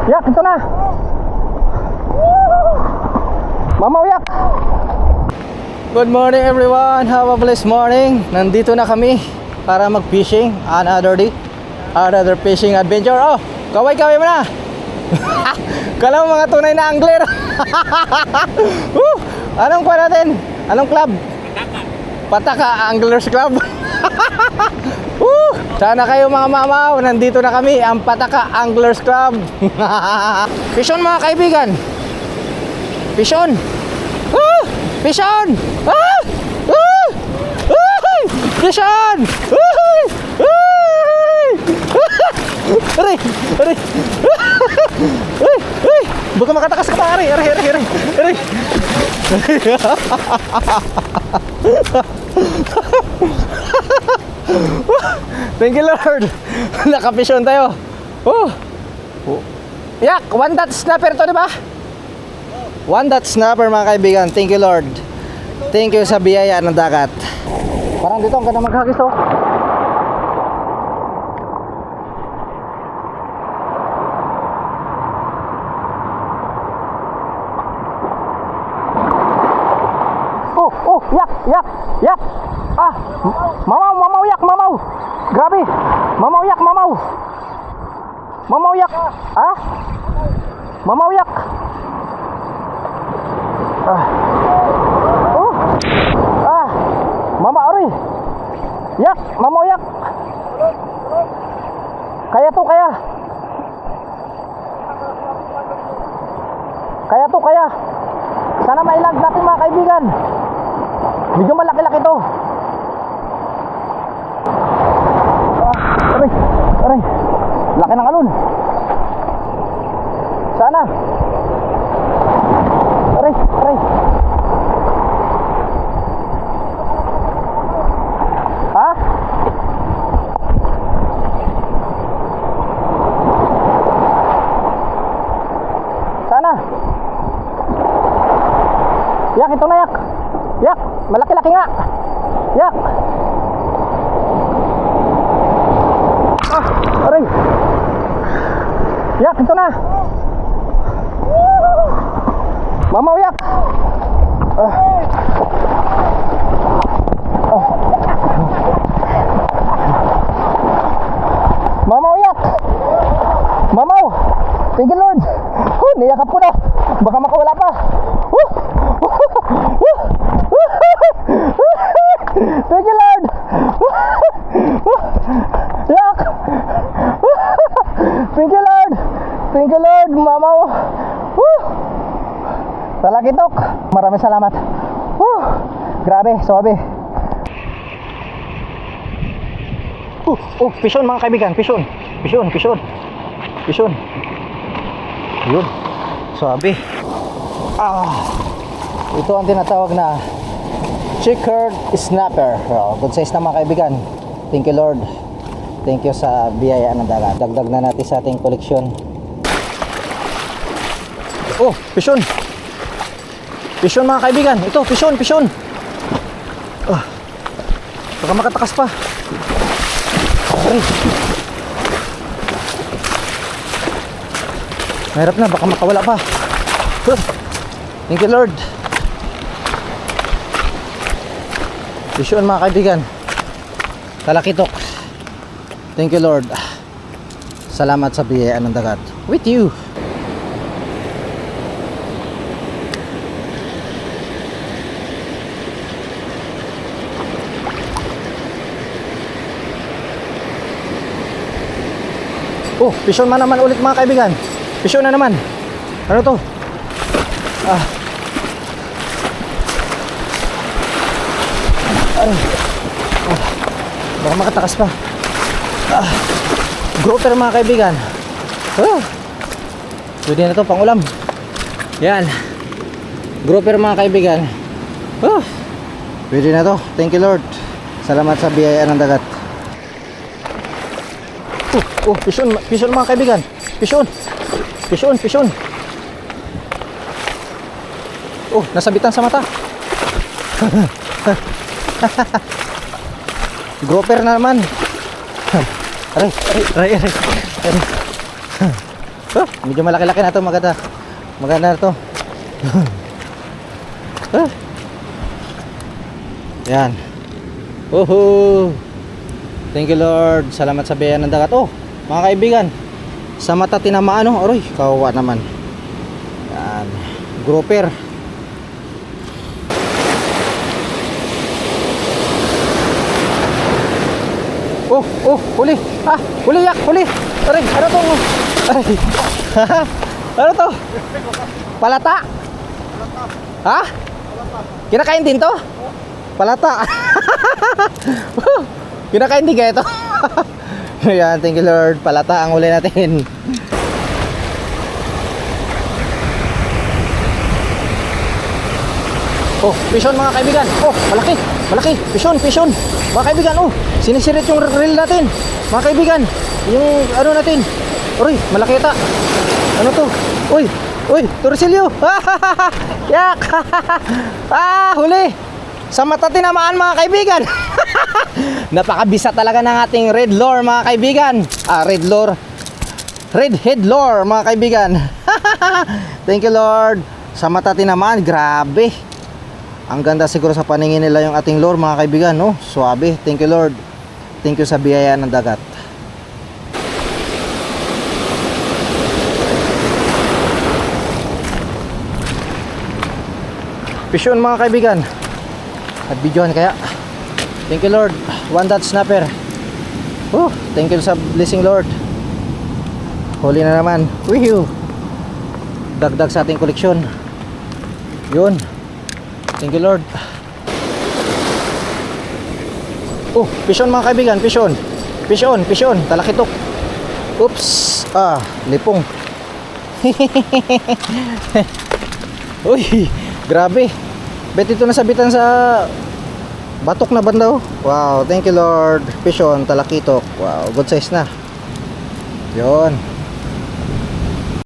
Yak, ito na. Mamaw, yak. Good morning everyone. Have a blessed morning. Nandito na kami para mag-fishing. Another day, another fishing adventure. Oh, kaway-kaway mo na. Kala mo mga tunay na angler. Anong kuha natin? Anong club? Pataka Anglers Club. Sana kayo mga mamaw. Nandito na kami, ang Pataka Anglers Club. Fish on mga kaibigan. Fish on. Fish on! Fish on! Aray! Aray! Baka makatakas ka pa! Aray! Aray! Aray! Aray! Aray! Thank you Lord! Naka-fish on tayo! Yak! One dot snapper to, diba? One dot snapper mga kaibigan. Thank you Lord. Thank you sa biyaya ng dagat. Parang dito ang ganda maghagis to. Oh, yak, yak, yak. Mamaw, mamaw, yak, mamaw. Grabe. Mamaw, yak, mamaw. Mamaw, yak. Mamaw, yak. Mama Ari. Yak, mama yak. Kaya to kaya. Kaya to kaya. Sana mailag natin mga kaibigan. Medyo malaki-laki to. Aray, aray. Laki ng alon. Sana. Aray, aray. Sana. Yak, ito na yak. Yak, malaki-laki nga. Yak. Aray. Yak, ito na. Mamaw yak. Mamaw yak. Mamaw. Thank you Lord. Niyakap ko na. Baka makawala pa. Thank you Lord. Yak. Thank you Lord. Thank you Lord. Mamaw. Talakitok. Maraming salamat. Grabe, sabi. Fish on mga kaibigan. Fish on. Fish on, fish on. Fish on. Yun. Sabi. Ito ang tinatawag na checkered snapper. Good size na mga kaibigan. Thank you Lord. Thank you sa biyaya ng dagat. Dagdag na natin sa ating koleksyon. Fish on. Fish on mga kaibigan. Ito, fish on, fish on. Baka makatakas pa. Aray. Mahirap na, baka makawala pa. Thank you Lord. Fish on mga kaibigan. Talakitok. Thank you Lord. Salamat sa biyayaan ng dagat. With you. Fish on man naman ulit mga kaibigan. Fish on na naman. Ano to? Baka makatakas pa. Grouper mga kaibigan. Pwede na to pang ulam. Yan. Grouper mga kaibigan. Pwede na to. Thank you Lord. Salamat sa biyaya ng dagat. Fish on mga kaibigan. Fish on. Fish on, fish on. Nasabitan sa mata. Grouper na naman. Aray. Oh, medyo malaki-laki na to, maganda. Maganda na to. Yan. Woohoo! Thank you Lord. Salamat sa biyaya ng dagat. Oh, mga kaibigan, sa mata tinamaan, oh. Aroy, kawawa naman. Yan. Grouper. Oh, huli. Ah, huli yak, huli. Aray, ano to? Aray. Ano to? Palata. Ha? Kinakain din to? Palata. Kinakain din kaya ito? Ayan, thank you Lord. Palata ang huli natin. Oh, pison mga kaibigan. Oh, malaki. Malaki. Pison. Mga kaibigan, oh, sinisirit yung reel natin. Mga kaibigan, yung ano natin. Uy, malaki ata. Ano to? Uy, torsilyo. Yak. Huli. Sa mata tinamaan mga kaibigan. Napakabisa talaga ng ating red lure mga kaibigan. Red lure. Redhead lure mga kaibigan. Thank you Lord. Sa mata tinamaan, grabe. Ang ganda siguro sa paningin nila yung ating lure mga kaibigan, no? Suabe. Thank you Lord. Thank you sa biyaya ng dagat. Fishon mga kaibigan. At videohan kaya. Thank you Lord. One dot snapper. Thank you sa blessing Lord. Huli na naman. Woohoo. Dagdag sa ating koleksyon. Yun. Thank you Lord. Oh, pison mga kaibigan, pison, talakitok. Oops, lipong. Uy, grabe. Bet ito nasabitan sa batok na banda, oh. Wow, thank you Lord. Pison, talakitok. Wow, good size na. Yun.